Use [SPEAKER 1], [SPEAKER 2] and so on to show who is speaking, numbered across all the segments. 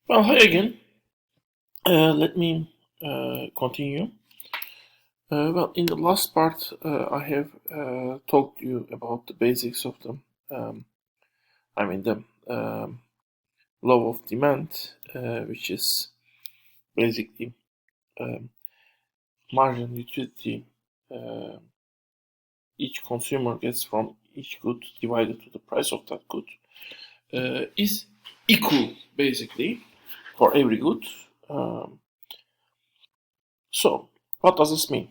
[SPEAKER 1] Well, hi again. Let me continue. In the last part, I have talked to you about the basics of um, the law of demand, which is basically um, marginal utility each consumer gets from each good divided to the price of that good is equal, basically, for every good. Um, so, what does this mean?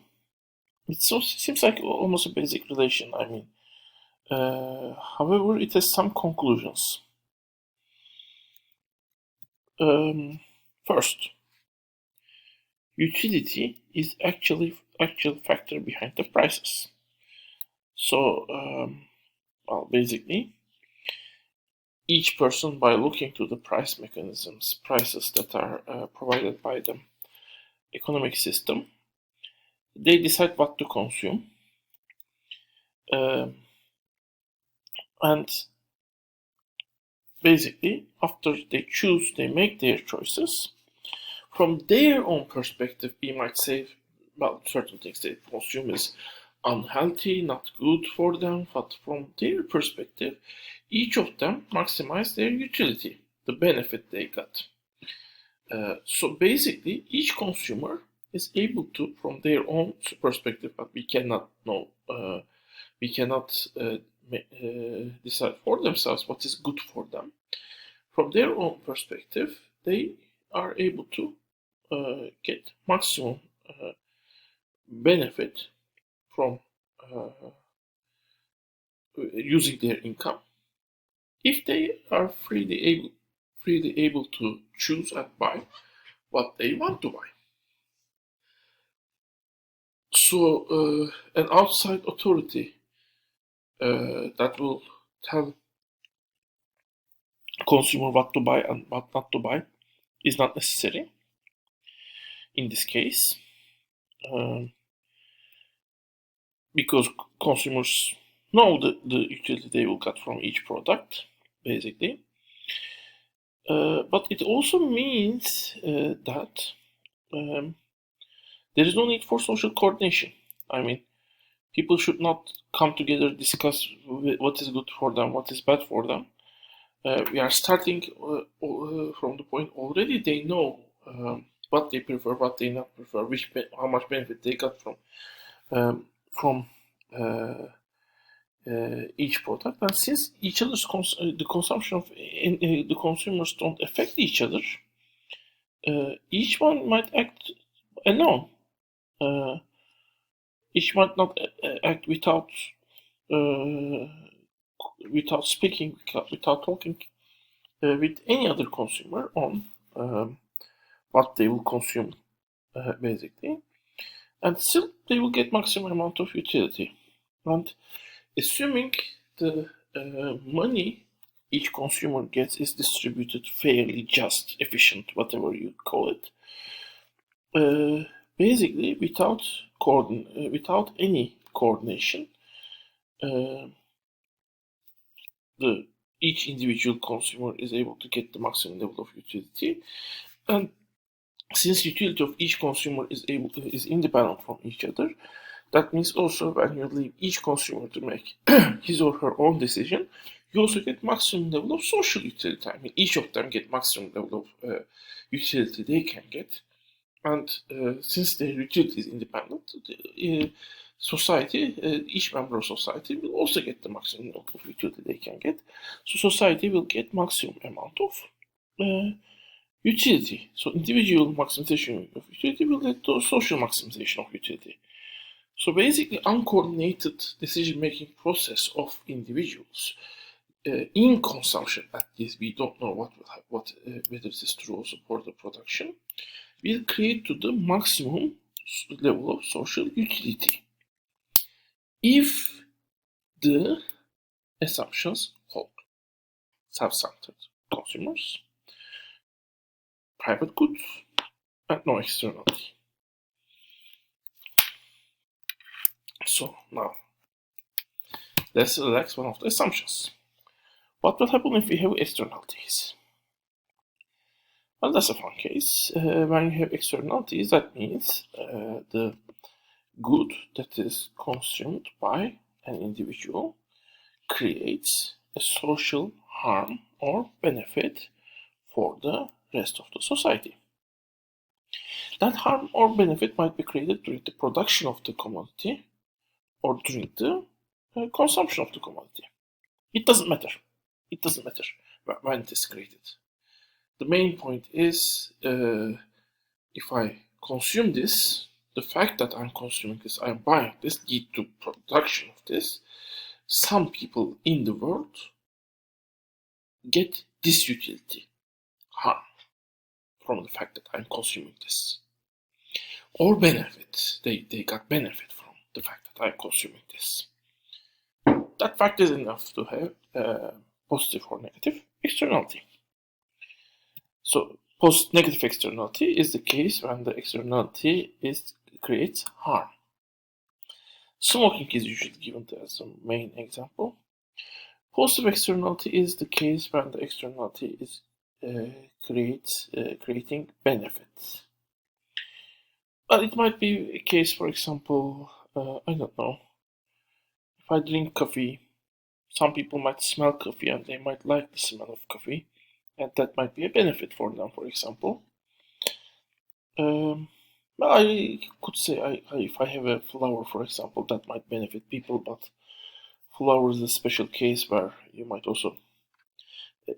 [SPEAKER 1] Seems like almost a basic relation. However, it has some conclusions. Um, First, utility is actual factor behind the prices. So, basically, each person, by looking to the price mechanisms, prices that are provided by the economic system, they decide what to consume. Um, and basically, after they make their choices. From their own perspective, we might say, well, certain things they consume is unhealthy, not good for them, but from their perspective, each of them maximize their utility, the benefit they got. So basically, each consumer is able to, from their own perspective, but we cannot know, we cannot decide for themselves what is good for them. From their own perspective, they are able to get maximum benefit from uh, using their income if they are freely able to choose and buy what they want to buy. So an outside authority that will tell consumer what to buy and what not to buy is not necessary in this case, um, because consumers know the utility they will get from each product, basically. But it also means that um, there is no need for social coordination. I mean, people should not come together, discuss what is good for them, what is bad for them. We are starting from the point already they know what they prefer, what they not prefer, how much benefit they got from uh, each product. And since each other's the consumption of the consumers don't affect each other, each one might act alone. Uh, each might not act uh, without speaking, without talking with any other consumer on what they will consume, basically, and still they will get maximum amount of utility. And assuming the money each consumer gets is distributed fairly, just, efficient, whatever you call it, basically without any coordination, uh, the each individual consumer is able to get the maximum level of utility. And since utility of each consumer is independent from each other, that means also when you leave each consumer to make his or her own decision, you also get maximum level of social utility. I mean, each of them get maximum level of utility they can get. And since their utility is independent, each member of society will also get the maximum amount of utility they can get. So society will get maximum amount of uh, utility. So individual maximization of utility will lead to social maximization of utility. So basically, uncoordinated decision-making process of individuals in consumption, at least we don't know whether this is true also for the production, will create to the maximum level of social utility if the assumptions hold. Self-centered consumers, private goods, and no externality. So now, let's relax one of the assumptions. What will happen if we have externalities? Well, that's a fun case. When you have externalities, that means the good that is consumed by an individual creates a social harm or benefit for the rest of the society. That harm or benefit might be created during the production of the commodity or during the consumption of the commodity. It doesn't matter. It doesn't matter when it is created. The main point is if I consume this, the fact that I'm consuming this, I'm buying this, lead to production of this, some people in the world get this utility, harm, from the fact that I'm consuming this. Or benefit, they got benefit from the fact that I'm consuming this. That fact is enough to have positive or negative externality. So negative externality is the case when the externality creates harm. Smoking is usually given as the main example. Positive externality is the case when the externality is creating benefits. But it might be a case, for example, I don't know, if I drink coffee, some people might smell coffee and they might like the smell of coffee, and that might be a benefit for them, for example. I could say if I have a flower, for example, that might benefit people, but flower is a special case where you might also,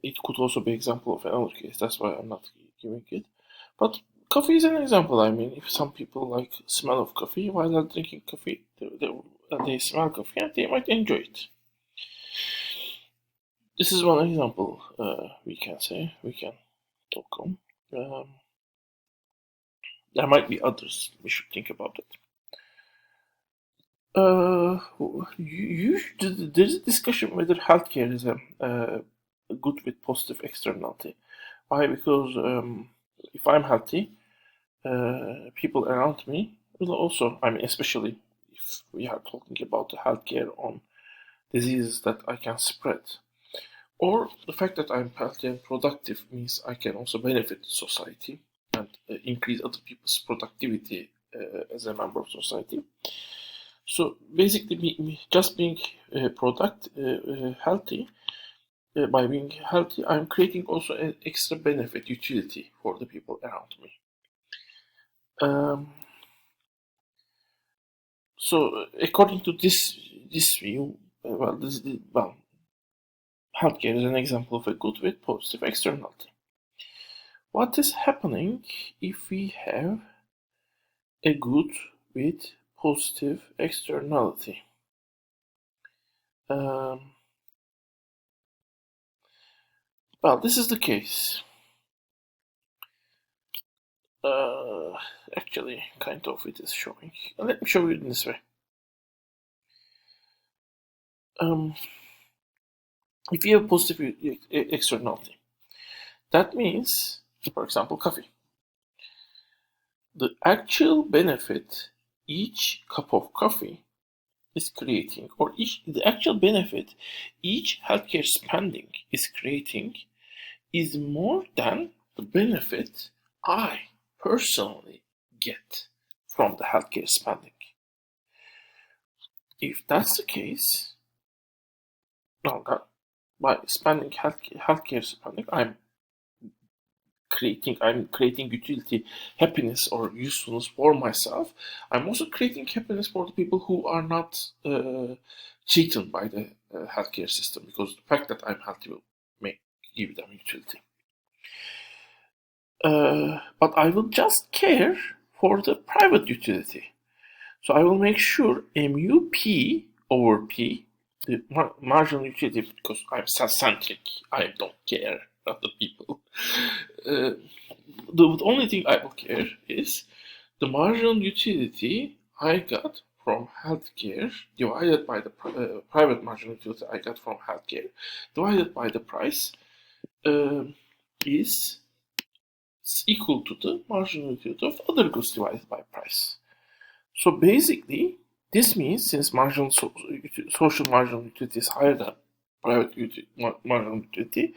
[SPEAKER 1] it could also be an example of another case, that's why I'm not giving it. But coffee is an example. I mean, if some people like smell of coffee while they're drinking coffee, they smell coffee and they might enjoy it. This is one example we can talk on. There might be others. We should think about it. There's a discussion whether healthcare is good with positive externality. Why? Because if I'm healthy, people around me will also, I mean, especially if we are talking about the healthcare on diseases that I can spread. Or the fact that I'm healthy and productive means I can also benefit society and increase other people's productivity as a member of society. So basically, just being healthy, by being healthy, I'm creating also an extra benefit, utility for the people around me. So according to this view, healthcare is an example of a good with positive externality. What is happening if we have a good with positive externality? Well, this is the case. Actually, kind of it is showing. Let me show you in this way. If you have positive externality, that means, for example, coffee. The actual benefit each cup of coffee is creating, or the actual benefit each healthcare spending is creating, is more than the benefit I personally get from the healthcare spending. If that's the case, by spending healthcare spending, I'm creating utility, happiness, or usefulness for myself. I'm also creating happiness for the people who are not cheated by the healthcare system, because the fact that I'm healthy will give them utility. But I will just care for the private utility. So I will make sure mu P over P, the marginal utility, because I'm self-centric, I don't care about the people. The only thing I will care is the marginal utility I got from healthcare divided by the private marginal utility I got from healthcare divided by the price is equal to the marginal utility of other goods divided by price. So basically, this means since social marginal utility is higher than marginal utility,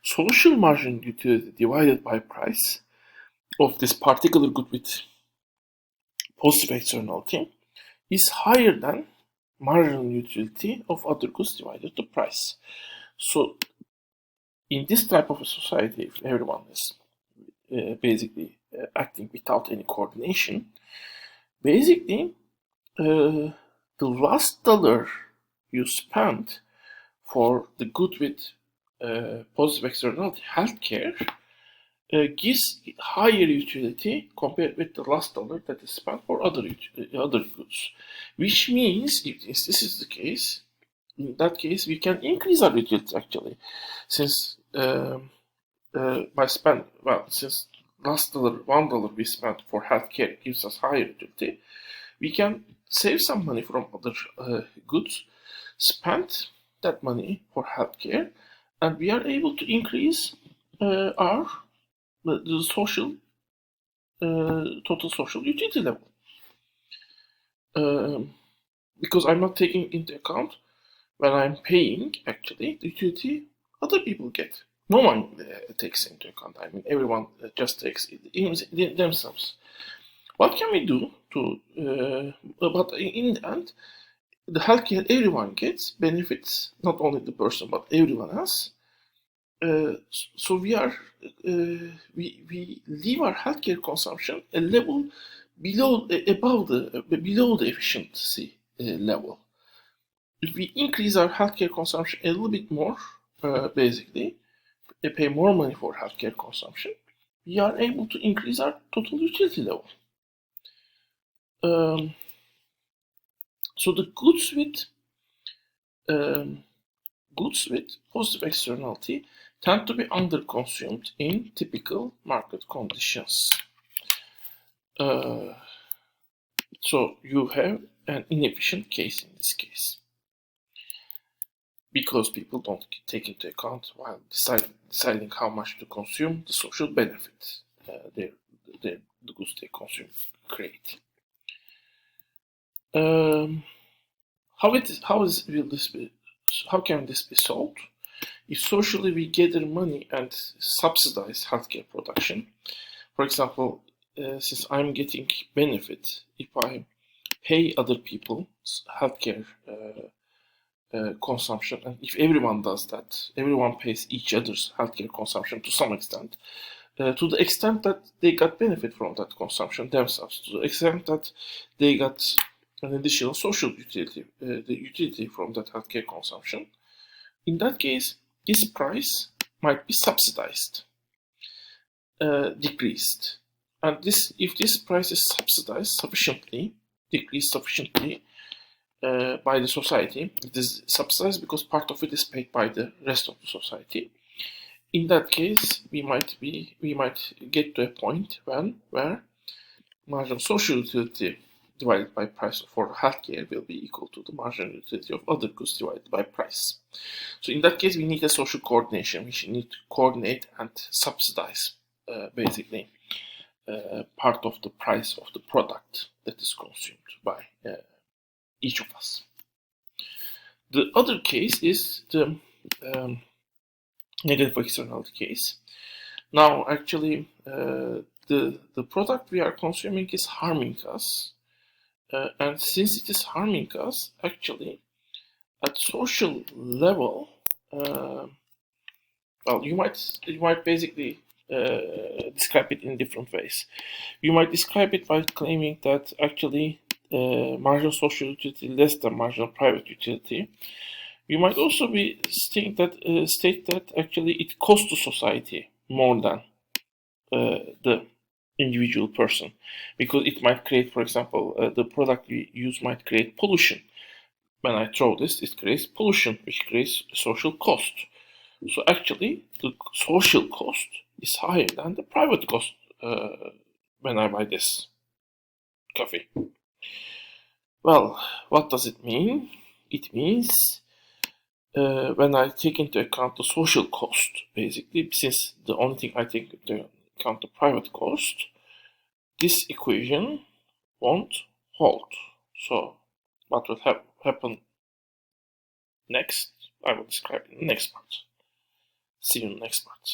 [SPEAKER 1] social marginal utility divided by price of this particular good with positive externality is higher than marginal utility of other goods divided to price. So in this type of a society, if everyone is basically acting without any coordination, basically the last dollar you spend for the good with positive externality, healthcare, gives higher utility compared with the last dollar that is spent for other goods. Which means, if this is the case, in that case we can increase our utility actually, since since last $1 we spent for healthcare gives us higher utility, we can save some money from other goods, spend that money for healthcare, and we are able to increase the social total social utility level, because I'm not taking into account when I'm paying actually the utility other people get. No one takes into account. I mean, everyone just takes it themselves. What can we do to? But in the end, the healthcare everyone gets benefits, not only the person but everyone else. So we leave our healthcare consumption a level below the efficiency level. If we increase our healthcare consumption a little bit more, basically, pay more money for healthcare consumption, we are able to increase our total utility level. So the goods with positive externality tend to be underconsumed in typical market conditions. So you have an inefficient case in this case, because people don't take into account while deciding how much to consume the social benefits the goods they consume create. How can this be solved? If socially we gather money and subsidize healthcare production, for example, since I'm getting benefit if I pay other people's healthcare consumption, and if everyone does that, everyone pays each other's healthcare consumption to some extent, to the extent that they got benefit from that consumption themselves, to the extent that they got an additional social utility, the utility from that healthcare consumption. In that case, this price might be subsidized, decreased, and if this price is subsidized sufficiently, decreased sufficiently by the society, it is subsidized because part of it is paid by the rest of the society. In that case, we might get to a point where marginal social utility divided by price for healthcare will be equal to the marginal utility of other goods divided by price. So in that case, we need a social coordination. We should need to coordinate and subsidize basically part of the price of the product that is consumed by each of us. The other case is the negative externality case. Now, actually, the product we are consuming is harming us. And since it is harming us, actually, at social level, you might basically describe it in different ways. You might describe it by claiming that actually marginal social utility less than marginal private utility. You might also state that actually it costs to society more than the individual person, because it might create, for example, the product we use might create pollution. When I throw this, it creates pollution, which creates social cost. So actually, the social cost is higher than the private cost when I buy this coffee. Well, what does it mean? It means when I take into account the social cost, basically, since the only thing I take into account the private cost, this equation won't hold. So what will happen next I will describe in the next part. See you in the next part.